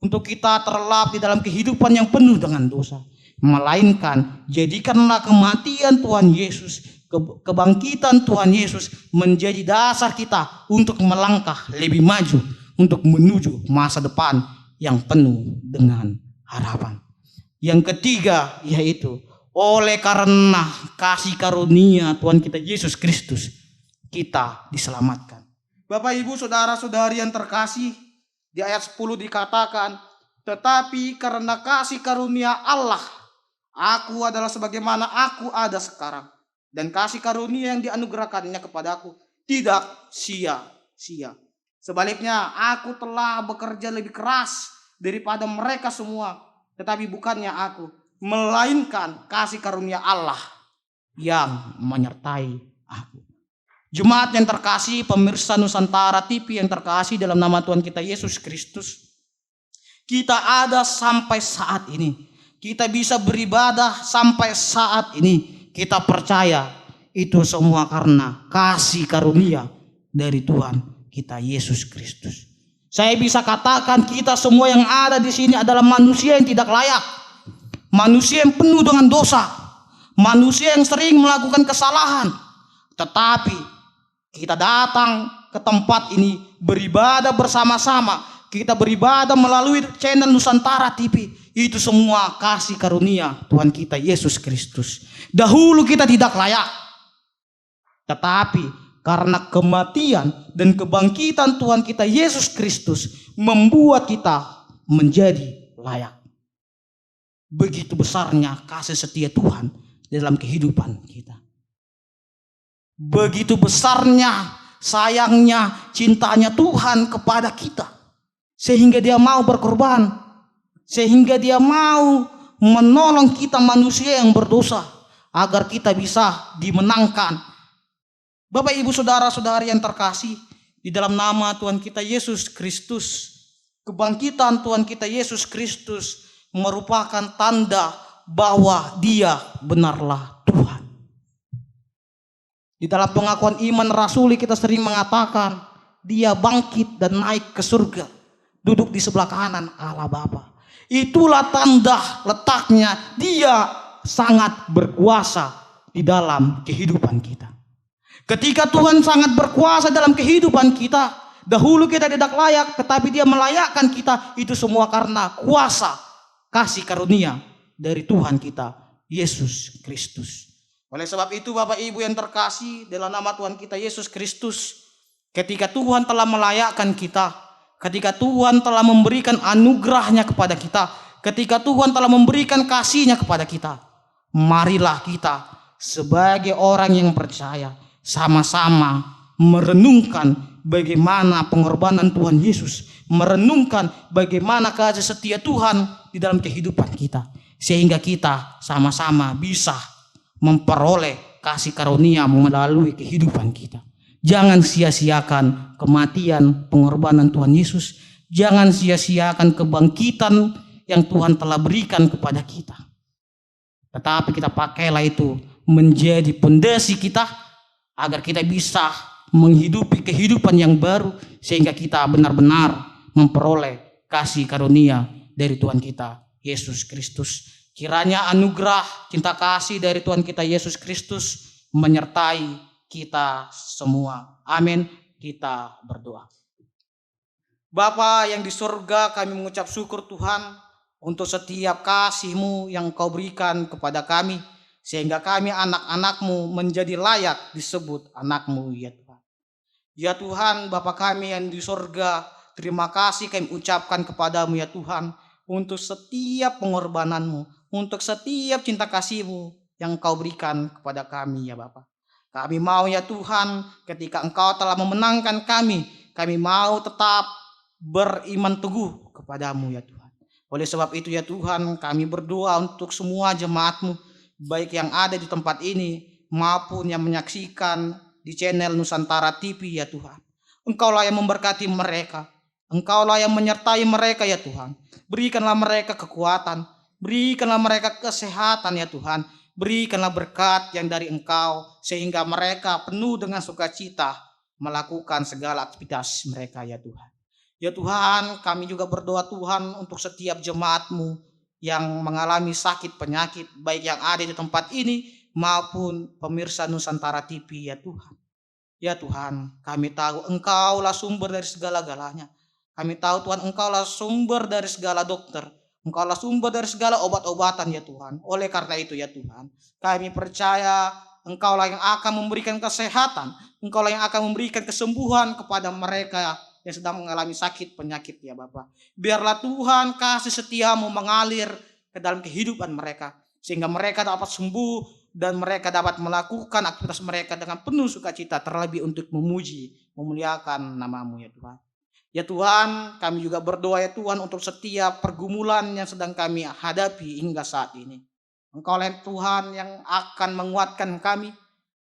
untuk kita terlelap di dalam kehidupan yang penuh dengan dosa. Melainkan jadikanlah kematian Tuhan Yesus, kebangkitan Tuhan Yesus menjadi dasar kita untuk melangkah lebih maju, untuk menuju masa depan yang penuh dengan harapan. Yang ketiga, yaitu oleh karena kasih karunia Tuhan kita Yesus Kristus, kita diselamatkan. Bapak Ibu, saudara-saudari yang terkasih, di ayat 10 dikatakan, tetapi karena kasih karunia Allah, aku adalah sebagaimana aku ada sekarang. Dan kasih karunia yang dianugerahkannya kepadaku tidak sia-sia. Sebaliknya, aku telah bekerja lebih keras daripada mereka semua. Tetapi bukannya aku, melainkan kasih karunia Allah yang menyertai aku. Jemaat yang terkasih, pemirsa Nusantara TV yang terkasih dalam nama Tuhan kita Yesus Kristus, kita ada sampai saat ini. Kita bisa beribadah sampai saat ini. Kita percaya Itu semua karena kasih karunia dari Tuhan kita Yesus Kristus. Saya bisa katakan kita semua yang ada di sini adalah manusia yang tidak layak. Manusia yang penuh dengan dosa. Manusia yang sering melakukan kesalahan. Tetapi kita datang ke tempat ini beribadah bersama-sama. Kita beribadah melalui channel Nusantara TV. Itu semua kasih karunia Tuhan kita Yesus Kristus. Dahulu kita tidak layak. Tetapi karena kematian dan kebangkitan Tuhan kita Yesus Kristus membuat kita menjadi layak. Begitu besarnya kasih setia Tuhan dalam kehidupan kita. Begitu besarnya sayangnya, cintanya Tuhan kepada kita. Sehingga dia mau berkorban. Sehingga dia mau menolong kita manusia yang berdosa. Agar kita bisa dimenangkan. Bapak ibu saudara-saudari yang terkasih, di dalam nama Tuhan kita Yesus Kristus, kebangkitan Tuhan kita Yesus Kristus merupakan tanda bahwa dia benarlah Tuhan. Di dalam pengakuan iman rasuli kita sering mengatakan dia bangkit dan naik ke surga, duduk di sebelah kanan Allah Bapa. Itulah tanda letaknya dia sangat berkuasa di dalam kehidupan kita. Ketika Tuhan sangat berkuasa dalam kehidupan kita, dahulu kita tidak layak, tetapi dia melayakkan kita, itu semua karena kuasa kasih karunia dari Tuhan kita Yesus Kristus. Oleh sebab itu Bapak Ibu yang terkasih, dalam nama Tuhan kita Yesus Kristus, ketika Tuhan telah melayakkan kita, ketika Tuhan telah memberikan anugerahnya kepada kita, ketika Tuhan telah memberikan kasihnya kepada kita, marilah kita sebagai orang yang percaya sama-sama merenungkan bagaimana pengorbanan Tuhan Yesus, merenungkan bagaimana kasih setia Tuhan di dalam kehidupan kita, sehingga kita sama-sama bisa memperoleh kasih karunia melalui kehidupan kita. Jangan sia-siakan kematian pengorbanan Tuhan Yesus, jangan sia-siakan kebangkitan yang Tuhan telah berikan kepada kita. Tetapi kita pakailah itu menjadi pondasi kita, agar kita bisa menghidupi kehidupan yang baru, sehingga kita benar-benar memperoleh kasih karunia dari Tuhan kita Yesus Kristus. Kiranya anugerah cinta kasih dari Tuhan kita Yesus Kristus menyertai kita semua. Amin. Kita berdoa. Bapa yang di surga, kami mengucap syukur Tuhan untuk setiap kasih-Mu yang Kau berikan kepada kami, sehingga kami anak-anak-Mu menjadi layak disebut anak-Mu ya Tuhan. Ya Tuhan, Bapa kami yang di surga, terima kasih kami ucapkan kepadamu ya Tuhan, untuk setiap pengorbanan-Mu, untuk setiap cinta kasih-Mu yang Kau berikan kepada kami ya Bapa. Kami mau ya Tuhan, ketika Engkau telah memenangkan kami mau tetap beriman teguh kepadamu ya Tuhan. Oleh sebab itu ya Tuhan, kami berdoa untuk semua jemaat-Mu, baik yang ada di tempat ini maupun yang menyaksikan di channel Nusantara TV ya Tuhan. Engkaulah yang memberkati mereka, Engkaulah yang menyertai mereka ya Tuhan. Berikanlah mereka kekuatan, berikanlah mereka kesehatan ya Tuhan. Berikanlah berkat yang dari Engkau, sehingga mereka penuh dengan sukacita melakukan segala aktivitas mereka ya Tuhan. Ya Tuhan, kami juga berdoa Tuhan untuk setiap jemaat-Mu yang mengalami sakit penyakit, baik yang ada di tempat ini maupun pemirsa Nusantara TV ya Tuhan. Ya Tuhan, kami tahu Engkaulah sumber dari segala-galanya. Kami tahu Tuhan, Engkaulah sumber dari segala dokter, Engkaulah sumber dari segala obat-obatan ya Tuhan. Oleh karena itu ya Tuhan, kami percaya Engkaulah yang akan memberikan kesehatan, Engkaulah yang akan memberikan kesembuhan kepada mereka yang sedang mengalami sakit penyakit ya Bapa. Biarlah Tuhan kasih setia-Mu mengalir ke dalam kehidupan mereka, sehingga mereka dapat sembuh dan mereka dapat melakukan aktivitas mereka dengan penuh sukacita, terlebih untuk memuji, memuliakan nama-Mu ya Tuhan. Ya Tuhan, kami juga berdoa ya Tuhan untuk setiap pergumulan yang sedang kami hadapi hingga saat ini. Engkaulah Tuhan yang akan menguatkan kami,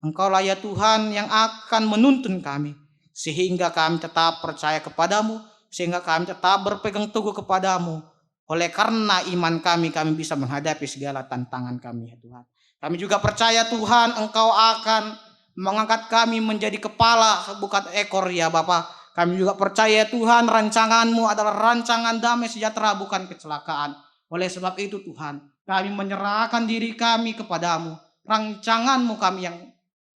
Engkaulah ya Tuhan yang akan menuntun kami, sehingga kami tetap percaya kepadamu, sehingga kami tetap berpegang teguh kepadamu. Oleh karena iman kami bisa menghadapi segala tantangan kami ya Tuhan. Kami juga percaya Tuhan, Engkau akan mengangkat kami menjadi kepala bukan ekor ya Bapa. Kami juga percaya Tuhan rancangan-Mu adalah rancangan damai sejahtera bukan kecelakaan. Oleh sebab itu Tuhan, kami menyerahkan diri kami kepadamu. Rancangan-Mu kami yang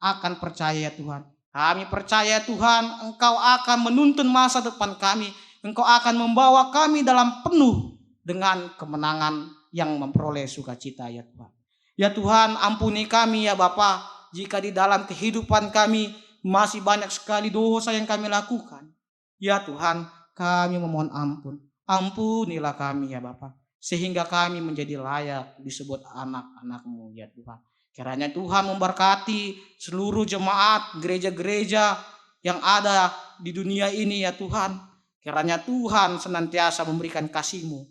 akan percaya Tuhan. Kami percaya Tuhan, Engkau akan menuntun masa depan kami. Engkau akan membawa kami dalam penuh dengan kemenangan yang memperoleh sukacita ya Tuhan. Ya Tuhan, ampuni kami ya Bapa, jika di dalam kehidupan kami masih banyak sekali dosa yang kami lakukan. Ya Tuhan, kami memohon ampun. Ampunilah kami ya Bapa, sehingga kami menjadi layak disebut anak-anak-Mu ya Tuhan. Kiranya Tuhan memberkati seluruh jemaat gereja-gereja yang ada di dunia ini ya Tuhan. Kiranya Tuhan senantiasa memberikan kasih-Mu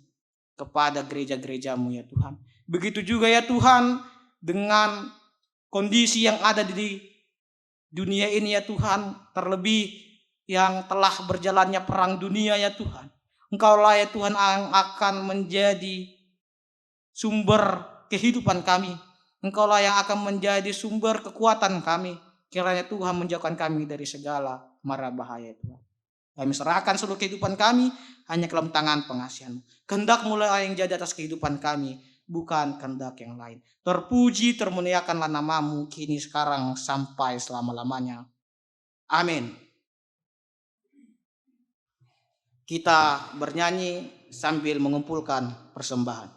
kepada gereja-gereja-Mu ya Tuhan. Begitu juga ya Tuhan dengan kondisi yang ada di dunia ini ya Tuhan. Terlebih yang telah berjalannya perang dunia ya Tuhan. Engkaulah ya Tuhan yang akan menjadi sumber kehidupan kami. Engkaulah yang akan menjadi sumber kekuatan kami. Kiranya Tuhan menjauhkan kami dari segala mara bahaya Tuhan. Kami serahkan seluruh kehidupan kami hanya ke dalam tangan pengasihan-Mu. Kehendak mulai yang jadi atas kehidupan kami, bukan kehendak yang lain. Terpuji, termuliakanlah nama-Mu kini, sekarang, sampai selama-lamanya. Amin. Kita bernyanyi sambil mengumpulkan persembahan.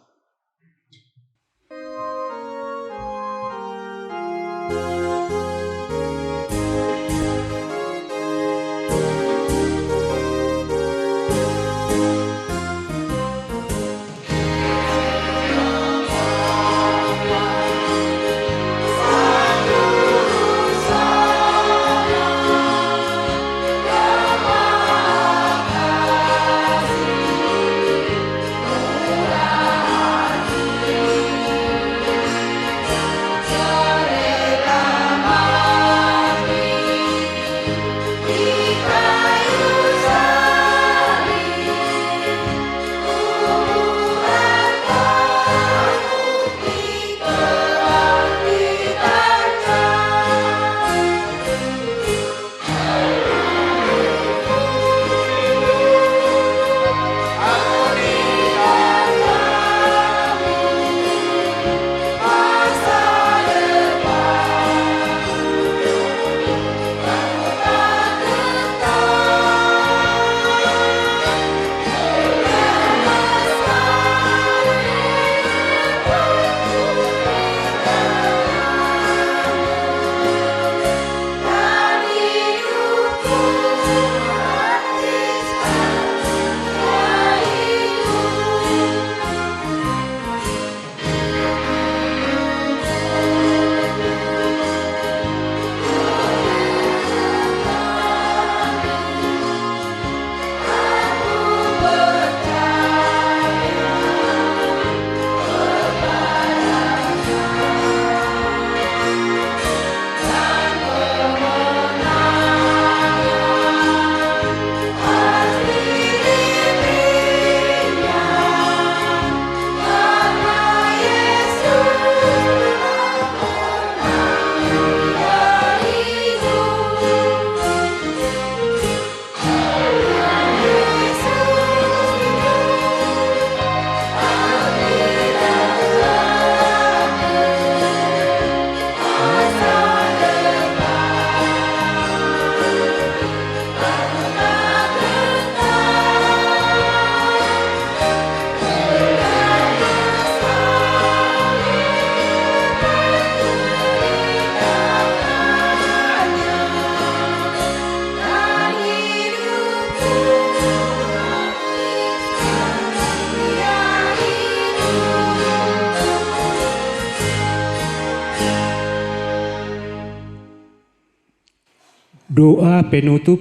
Doa penutup.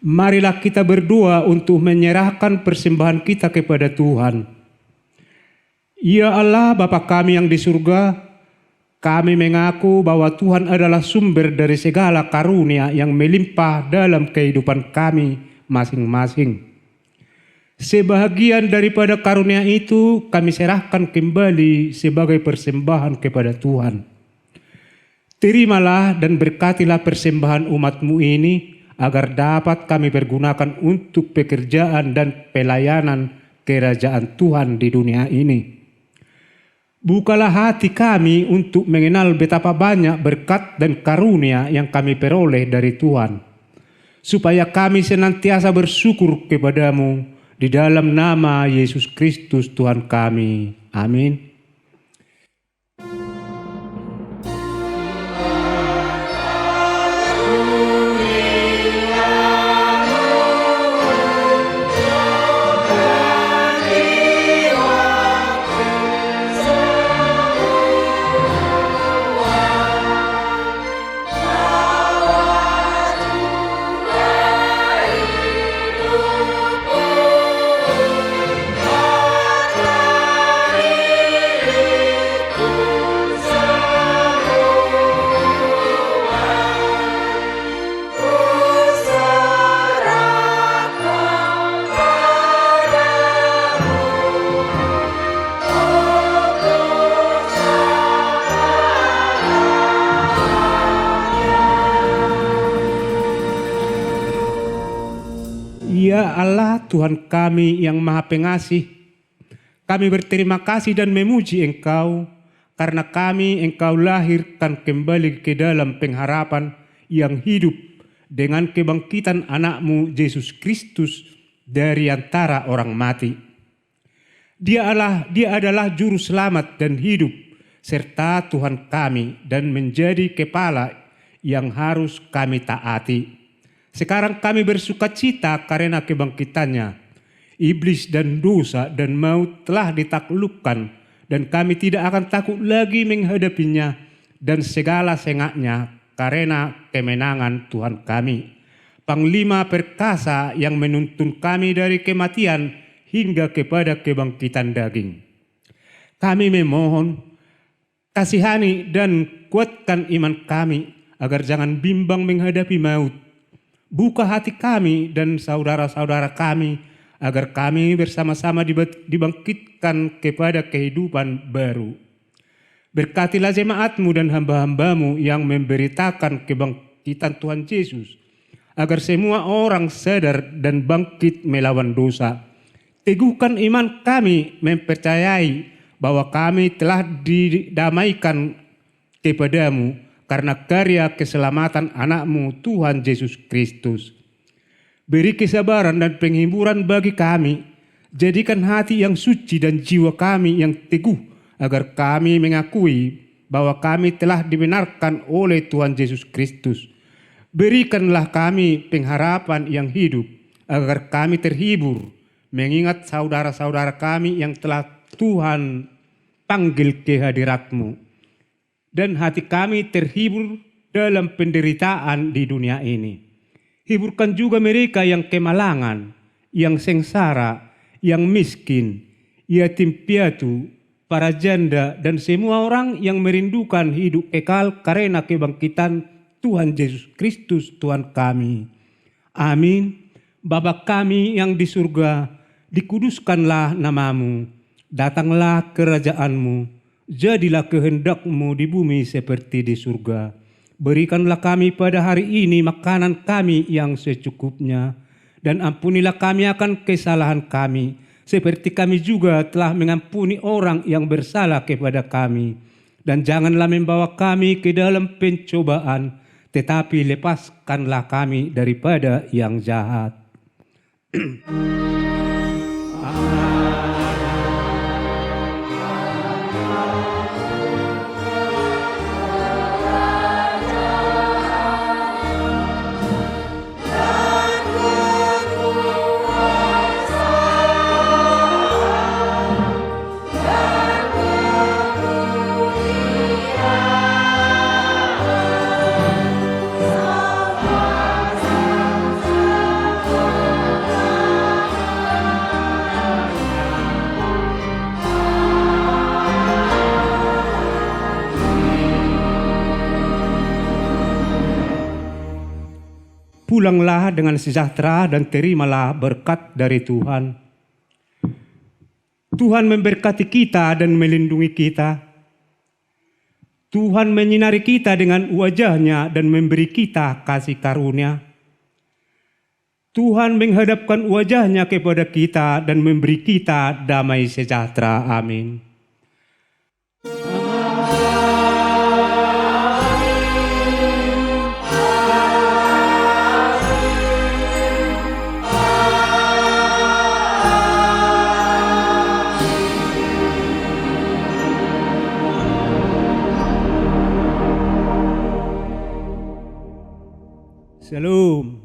Marilah kita berdoa untuk menyerahkan persembahan kita kepada Tuhan. Ya Allah, Bapa kami yang di surga, kami mengaku bahwa Tuhan adalah sumber dari segala karunia yang melimpah dalam kehidupan kami masing-masing. Sebahagian daripada karunia itu kami serahkan kembali sebagai persembahan kepada Tuhan. Terimalah dan berkatilah persembahan umat-Mu ini, agar dapat kami pergunakan untuk pekerjaan dan pelayanan kerajaan Tuhan di dunia ini. Bukalah hati kami untuk mengenal betapa banyak berkat dan karunia yang kami peroleh dari Tuhan, supaya kami senantiasa bersyukur kepadamu di dalam nama Yesus Kristus Tuhan kami. Amin. Ya Allah Tuhan kami yang Maha Pengasih, kami berterima kasih dan memuji Engkau karena kami Engkau lahirkan kembali ke dalam pengharapan yang hidup dengan kebangkitan anak-Mu Yesus Kristus dari antara orang mati. Dia adalah juru selamat dan hidup serta Tuhan kami dan menjadi kepala yang harus kami taati. Sekarang kami bersukacita karena kebangkitannya. Iblis dan dosa dan maut telah ditaklukkan dan kami tidak akan takut lagi menghadapinya dan segala sengaknya karena kemenangan Tuhan kami. Panglima perkasa yang menuntun kami dari kematian hingga kepada kebangkitan daging. Kami memohon, kasihani dan kuatkan iman kami agar jangan bimbang menghadapi maut. Buka hati kami dan saudara-saudara kami agar kami bersama-sama dibangkitkan kepada kehidupan baru. Berkatilah jemaat-Mu dan hamba-hamba-Mu yang memberitakan kebangkitan Tuhan Yesus, agar semua orang sadar dan bangkit melawan dosa. Teguhkan iman kami mempercayai bahwa kami telah didamaikan kepadamu karena karya keselamatan anak-Mu Tuhan Yesus Kristus. Beri kesabaran dan penghiburan bagi kami. Jadikan hati yang suci dan jiwa kami yang teguh agar kami mengakui bahwa kami telah dibenarkan oleh Tuhan Yesus Kristus. Berikanlah kami pengharapan yang hidup agar kami terhibur mengingat saudara-saudara kami yang telah Tuhan panggil ke hadirat-Mu. Dan hati kami terhibur dalam penderitaan di dunia ini. Hiburkan juga mereka yang kemalangan, yang sengsara, yang miskin, yatim piatu, para janda, dan semua orang yang merindukan hidup kekal karena kebangkitan Tuhan Yesus Kristus Tuhan kami. Amin. Bapa kami yang di surga, dikuduskanlah nama-Mu, datanglah kerajaan-Mu. Jadilah kehendak-Mu di bumi seperti di surga. Berikanlah kami pada hari ini makanan kami yang secukupnya. Dan ampunilah kami akan kesalahan kami, seperti kami juga telah mengampuni orang yang bersalah kepada kami. Dan janganlah membawa kami ke dalam pencobaan, tetapi lepaskanlah kami daripada yang jahat. Pulanglah dengan sejahtera dan terimalah berkat dari Tuhan. Tuhan memberkati kita dan melindungi kita. Tuhan menyinari kita dengan wajah-Nya dan memberi kita kasih karunia. Tuhan menghadapkan wajah-Nya kepada kita dan memberi kita damai sejahtera. Amin. Shalom.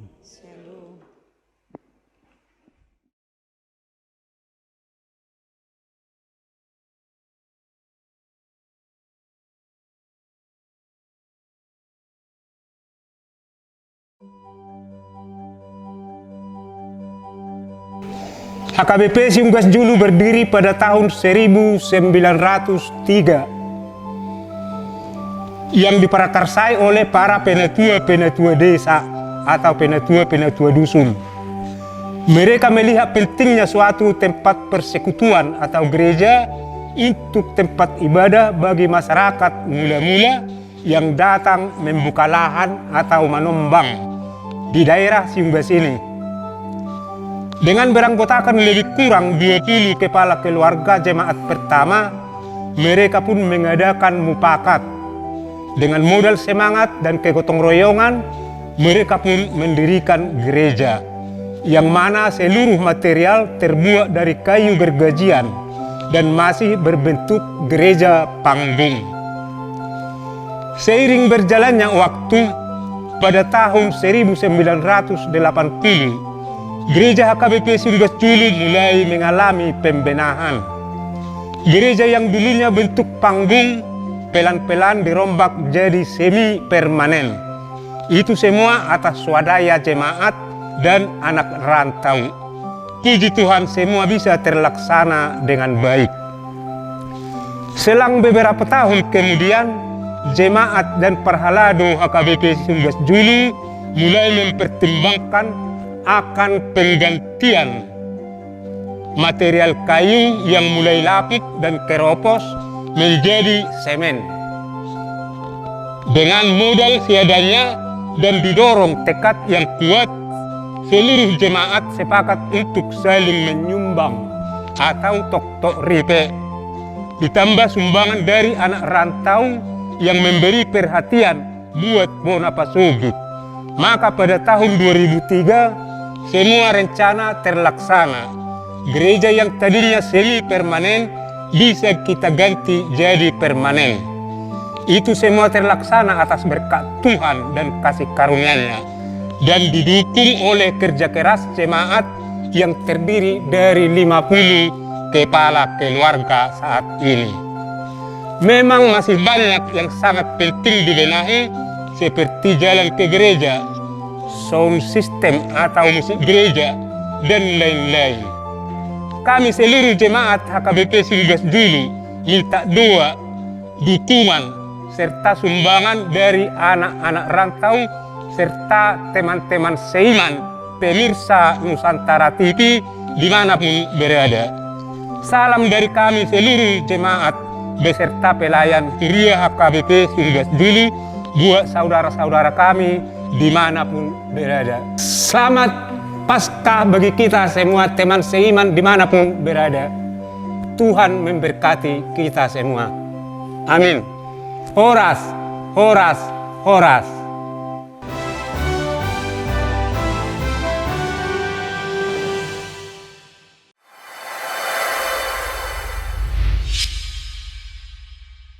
HKBP Siunggas Julu berdiri pada tahun 1903 yang diprakarsai oleh para penatua-penatua desa atau penatua-penatua dusun. Mereka melihat pentingnya suatu tempat persekutuan atau gereja untuk tempat ibadah bagi masyarakat mula-mula yang datang membuka lahan atau menombang di daerah Siunggas ini. Dengan beranggotakan lebih kurang 20 kepala keluarga jemaat pertama, mereka pun mengadakan mupakat. Dengan modal semangat dan kegotong royongan, mereka pun mendirikan gereja, yang mana seluruh material terbuat dari kayu gergajian dan masih berbentuk gereja panggung. Seiring berjalannya waktu, pada tahun 1980, Gereja HKBP Siunggas Julu mulai mengalami pembenahan. Gereja yang dulunya bentuk panggung, pelan-pelan dirombak jadi semi permanen. Itu semua atas swadaya jemaat dan anak rantau. Puji Tuhan, semua bisa terlaksana dengan baik. Selang beberapa tahun kemudian, jemaat dan perhalado HKBP Siunggas Julu mulai mempertimbangkan akan penggantian material kayu yang mulai lapuk dan keropos menjadi semen. Dengan modal seadanya dan didorong tekad yang kuat, seluruh jemaat sepakat untuk saling menyumbang atau tok-tok ripe. Ditambah sumbangan dari anak rantau yang memberi perhatian buat Bona Pasugit. Maka pada tahun 2003, semua rencana terlaksana. Gereja yang tadinya semi permanen bisa kita ganti jadi permanen. Itu semua terlaksana atas berkat Tuhan dan kasih karunia-Nya, dan didukung oleh kerja keras jemaat yang terdiri dari 50 kepala keluarga saat ini. Memang masih banyak yang sangat penting dibenahi, seperti jalan ke gereja, sound system atau musik gereja, dan lain-lain. Kami seluruh jemaat HKBP Siunggas Julu minta doa, dukungan, serta sumbangan dari anak-anak rantau serta teman-teman seiman pemirsa Nusantara TV dimanapun berada. Salam dari kami seluruh jemaat beserta pelayan Kuria HKBP Siunggas Julu buat saudara-saudara kami dimanapun berada. Selamat Paskah bagi kita semua teman seiman dimanapun berada. Tuhan memberkati kita semua. Amin. Horas, horas, horas.